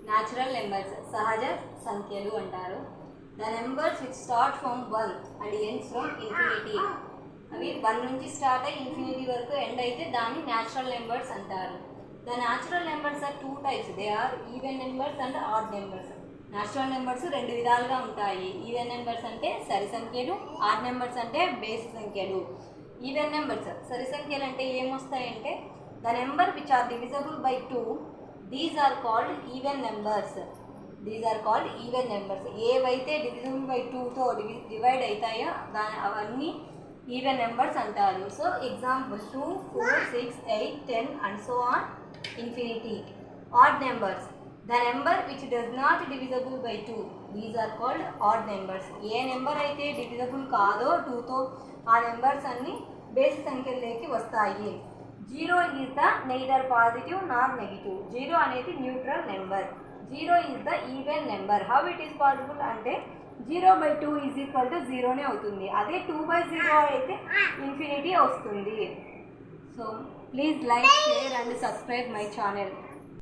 Natural numbers సహజ సంఖ్యలు అంటారు. The numbers which start from 1 and ends from infinity. అవి 1 నుంచి స్టార్ట్ అయ్యి ఇన్ఫినిటీ వరకు ఎండ్ అయితే దాన్ని న్యాచురల్ నెంబర్స్ అంటారు. The natural numbers are two types. They are even numbers and odd numbers. Natural numbers రెండు విధాలుగా ఉంటాయి. ఈవెన్ నెంబర్స్ అంటే సరి సంఖ్యలు, ఆడ్ నెంబర్స్ అంటే బేసి సంఖ్యలు. ఈవెన్ నెంబర్స్ సరి సంఖ్యలు అంటే ఏమొస్తాయంటే the number which are divisible by 2, these are called even numbers. ఏవైతే డివిజిబుల్ బై 2తో డివైడ్ అవుతాయో అవన్నీ ఈవెన్ నెంబర్స్ అంటారు. So example 2, 4, 6, 8, 10 and so on infinity. Odd numbers, the number which does not divisible by 2, these are called odd numbers. A number అయితే divisible కాదో 2తో ఆ numbers అన్నీ బేసి సంఖ్యలోకి వస్తాయి. 0 is the neither positive nor negative. 0 అనేది neutral number. 0 is the even number. How it is possible అంటే 0/2 is equal to 0నే అవుతుంది. అదే 2/0 అయితే ఇన్ఫినిటీ వస్తుంది. So please like, share and subscribe my channel.